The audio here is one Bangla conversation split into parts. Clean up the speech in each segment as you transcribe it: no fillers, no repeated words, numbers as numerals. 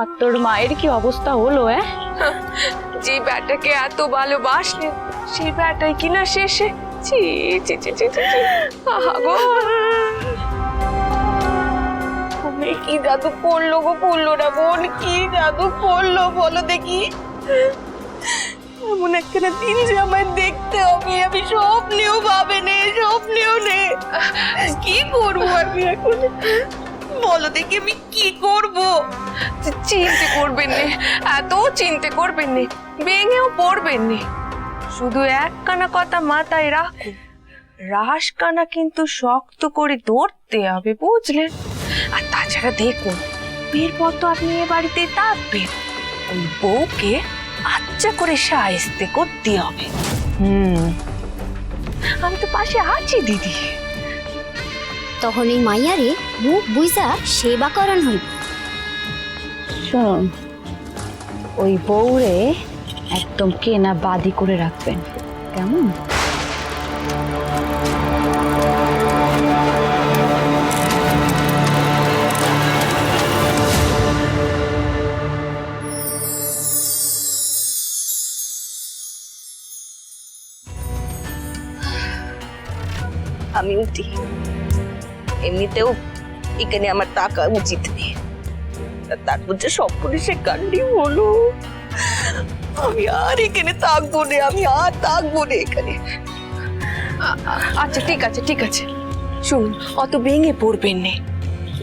আর তোর মায়ের কি অবস্থা হলো? যে ব্যাটাকে এত ভালোবাসলেন সেই ব্যাটাই কিনা শেষে ছি ছি ছি ছি ছি ছি। আহা গো, তুমি কি জাদু করলো গো, করলো না বোন, কি জাদু করলো বলো দেখি। এমন একটা দিন যে আমায় দেখতে হবে, আমি স্বপ্নেও ভাবেনি, স্বপ্নেও নে। কি করবো আমি এখন বলো দেখি, আমি কি করব? চিন্তা করবেন না, এত চিন্তা করবেন না, ভেঙেও পড়বেন না। শুধু একখানা কথা মাথায় রাখুন, রাসকানা কিন্তু শক্ত করে ধরতে হবে, বুঝলেন? আর তাছাড়া দেখুন, বিয়ের পর তো আপনি এ বাড়িতে থাকবেন, ওই বউকে আচ্ছা করে সাহায্য করতে হবে। আমি তো পাশে আছি দিদি। তখন এই মাইয়ারে মুখ বুঝা সেবা করণ হইব। শোন, ওই বউরে একদম কেনা বাদি করে রাখবেন, কেমন? আমি উঠি, এমনিতেও এখানে আমার টাকা উচিত নেই, তারপর যে সব করে সে কান্ডি হলো, আমি আর এখানে থাকবো না, আমি আর থাকবো না এখানে। আচ্ছা ঠিক আছে ঠিক আছে, শুনুন, অত ভেঙে পড়বেন না,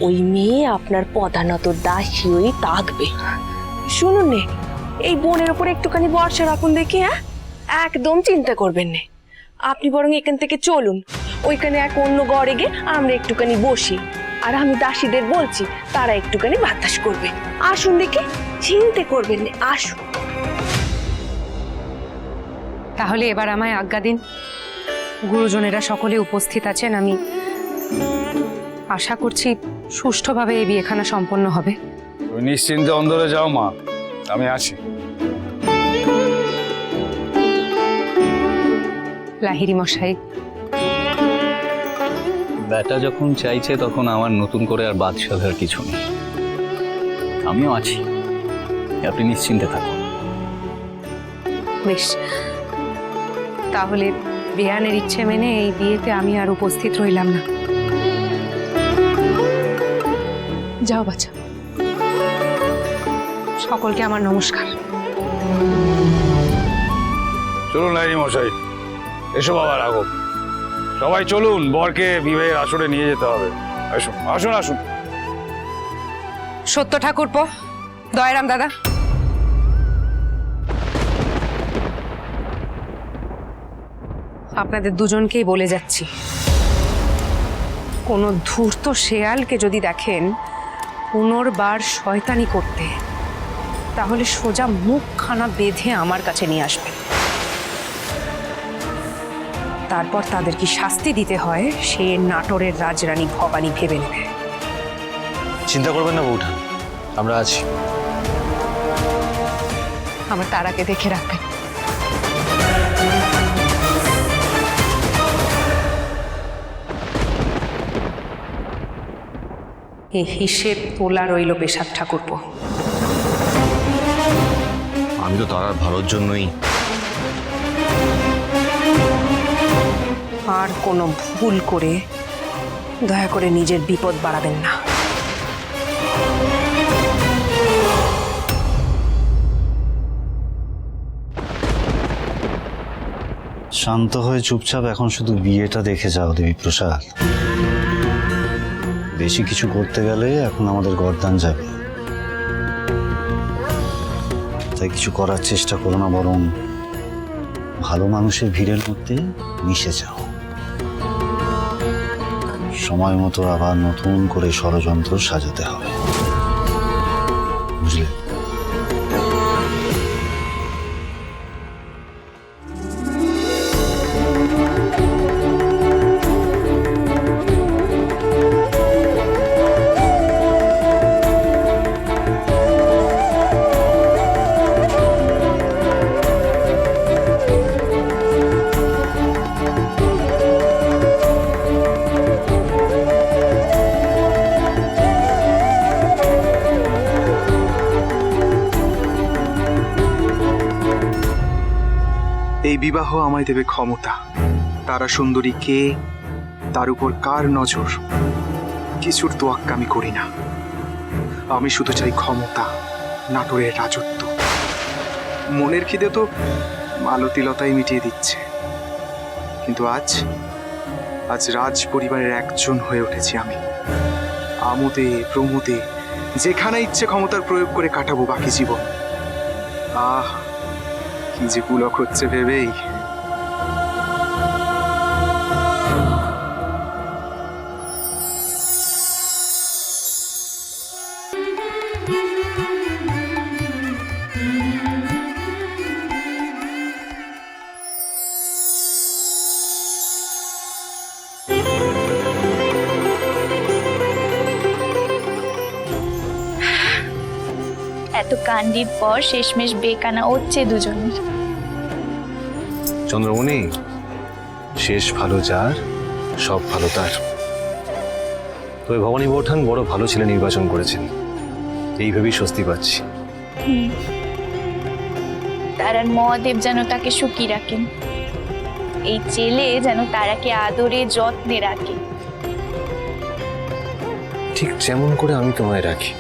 ওই মেয়ে আপনার প্রধানত দাসী হয়ে থাকবে। শুনুন নে, এই বোনের উপর একটুখানি ভরসা রাখুন দেখি। হ্যাঁ, একদম চিন্তা করবেন না, আপনি বরং এখান থেকে চলুন, ওইখানে এক অন্য ঘরে গিয়ে আমরা একটুখানি বসি, আর আমি দাসীদের বলছি তারা একটুখানি বাতাস করবে। আসুন দেখি, চিন্তা করবেন না, আসুন। তাহলে এবার আমায় আজ্ঞা দিন। গুরুজনেরা সকলে উপস্থিত আছেন, আমি আশা করছি সুষ্ঠুভাবে এই বিয়েখানা সম্পন্ন হবে। তুমি নিশ্চিন্তে অন্দরে যাও মা, আমি আছি। লাহিড়ী মশাই, ব্যাটা যখন চাইছে তখন আমার নতুন করে আর বাদ সাধার কিছু নেই, আমিও আছি, আপনি নিশ্চিন্তে থাকুন। বেশ, তাহলে বেয়ানের ইচ্ছে মেনে এই বিয়েতে আমি আর উপস্থিত রইলাম না। যাও বাচ্চা, সকলকে আমার নমস্কার। চলুন লাইনি মশাই, এসো বাবা রাঘব, সবাই চলুন, বরকে বিবাহের আসরে নিয়ে যেতে হবে। আসুন আসুন আসুন। সত্য ঠাকুরপো, দয়ারাম দাদা, আপনাদের দুজনকেই বলে যাচ্ছি, কোনো ধূর্ত শেয়ালকে যদি দেখেন পুনর্বার শয়তানি করতে, তাহলে সোজা মুখখানা বেঁধে আমার কাছে নিয়ে আসবেন। তারপর তাদের কি শাস্তি দিতে হয় সে নাটোরের রাজরানী ভবানী ভেবে নেবে। চিন্তা করবেন না বউঠা, আমরা আছি। আমার তারাকে দেখে রাখবেন। এই হিসেব তোলা রইল পেশাব ঠাকুরপো। আমি তো তারার ভালোর জন্যই। আর কোনো ভুল করে দয়া করে নিজের বিপদ বাড়াবেন না। শান্ত হয়ে চুপচাপ এখন শুধু বিয়েটা দেখে যাও দেবীপ্রসাদ। বেশি কিছু করতে গেলে এখন আমাদের গর্দান যাবে, তাই কিছু করার চেষ্টা করো না, বরং ভালো মানুষের ভিড়ের মধ্যে মিশে যাও। সময় মতো আবার নতুন করে ষড়যন্ত্র সাজাতে হবে, বুঝলে? বিবাহ আমায় দেবে ক্ষমতা। তারা সুন্দরী কে, তার উপর কার নজর, কিছুর তোয়াক্কা আমি করি না। আমি শুধু চাই ক্ষমতা, নাটোরের রাজত্ব। মনের খিদে তো মালতীলতাই মিটিয়ে দিচ্ছে, কিন্তু আজ রাজ পরিবারের একজন হয়ে উঠেছি আমি। আমোদে প্রমোদে যেখানে ইচ্ছে ক্ষমতার প্রয়োগ করে কাটাবো বাকি জীবন। আহ, কি যে পুলক হচ্ছে ভেবেই। এত কান্ডির পর শেষমেশ বেকানা হচ্ছে দুজনের। চন্দ্রমণি, শেষ ভালো যার, সব ভালো তার। তবে ভবানী বৌঠান বড় ভালো ছেলে নির্বাচন করেছেন, এই ভেবেই স্বস্তি পাচ্ছি। তারার মহাদেব যেন তাকে সুখী রাখেন, এই ছেলে যেন তারাকে আদরে যত্নে রাখে। ঠিক যেমন করে আমি তোমায় রাখি,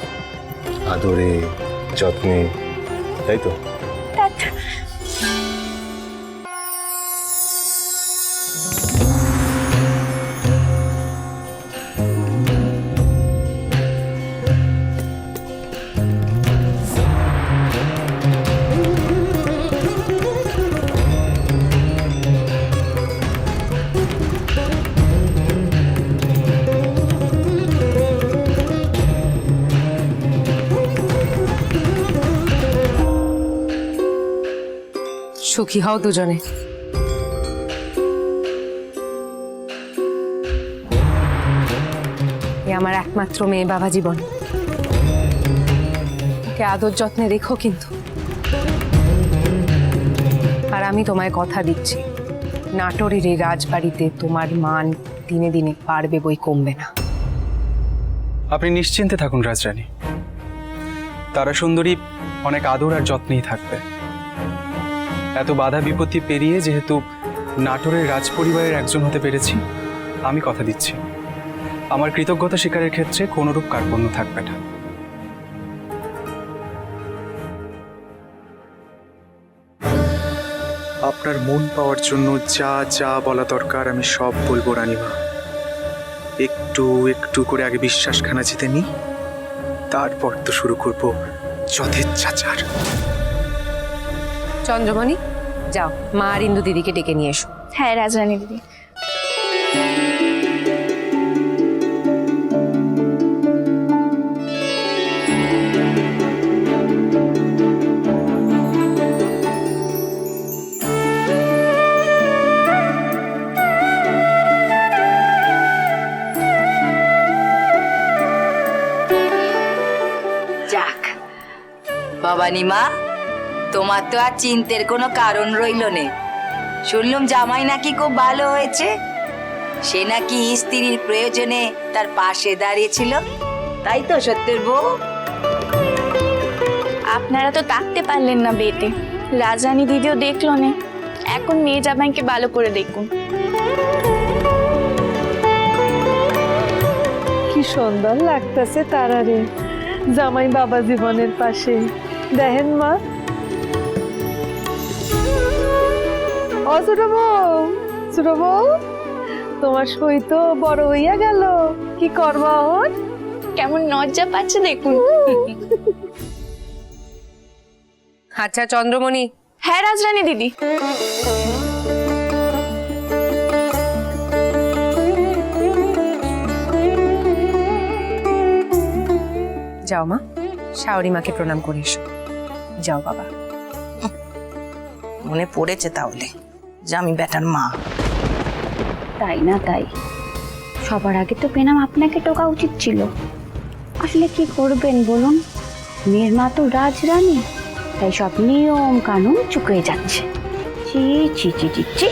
আদরে যত্নে, তাই তো? সুখী হও দুজনে। এ আমার একমাত্র মেয়ে বাবা জীবন, ওকে আদর যত্নে রেখো কিন্তু। আর আমি তোমায় কথা দিচ্ছি, নাটোরের এই রাজবাড়িতে তোমার মান দিনে দিনে বাড়বে বই কমবে না। আপনি নিশ্চিন্তে থাকুন রাজরানী, তারা সুন্দরী অনেক আদর আর যত্নেই থাকবে। এত বাধা বিপত্তি পেরিয়ে যেহেতু নাটোরের রাজপরিবারের একজন হতে পেরেছি, আমি কথা দিচ্ছি আমার কৃতজ্ঞতা স্বীকারের ক্ষেত্রে কোনোরূপ কার্পণ্য থাকবে না। আপনার মন পাওয়ার জন্য যা যা বলা দরকার আমি সব বলবো রানীমা। একটু একটু করে আগে বিশ্বাসখানা জিতে নি, তারপর তো শুরু করবো যথেচ্ছাচার। চন্দ্রমণি, যাও মা আর ইন্দু দিদিকে ডেকে নিয়ে এসো। হ্যাঁ রাজরানী দিদি। যাক ভবানী মা, তোমার তো আর চিন্তের কোনো কারণ রইল নে। শুনলাম জামাই নাকি খুব ভালো হয়েছে, সে নাকি স্ত্রীর প্রয়োজনে তার পাশে দাঁড়িয়েছিল, তাই তো সত্যের বউ? আপনারা তো তাকতে পারলেন না বিয়েতে, রাজরানী দিদিও দেখলো না। এখন মেয়ে জামাইকে ভালো করে দেখুন। কি সুন্দর লাগতেছে তারারে জামাই বাবা জীবনের পাশে। দেখেন মা, ও ছোট বউ, তোমার সই তো বড় হইয়া গেল, কি করবা ওর? কেমন লজ্জা পাচ্ছে দেখুন। আচ্ছা চন্দ্রমণি। হ্যাঁ রাজরানী দিদি। যাও মা, শাওরি মাকে প্রণাম করে এসো। যাও বাবা। মনে পড়েছে তাহলে যে আমি বেটার মা। তাই না তাই, সবার আগে তো পেনাম আপনাকে টোকা উচিত ছিল। আসলে কি করবেন বলুন, মেয়ের মা তো রাজরানী, তাই সব নিয়ম কানুন চুকিয়ে যাচ্ছে। চি চি চি চি চি।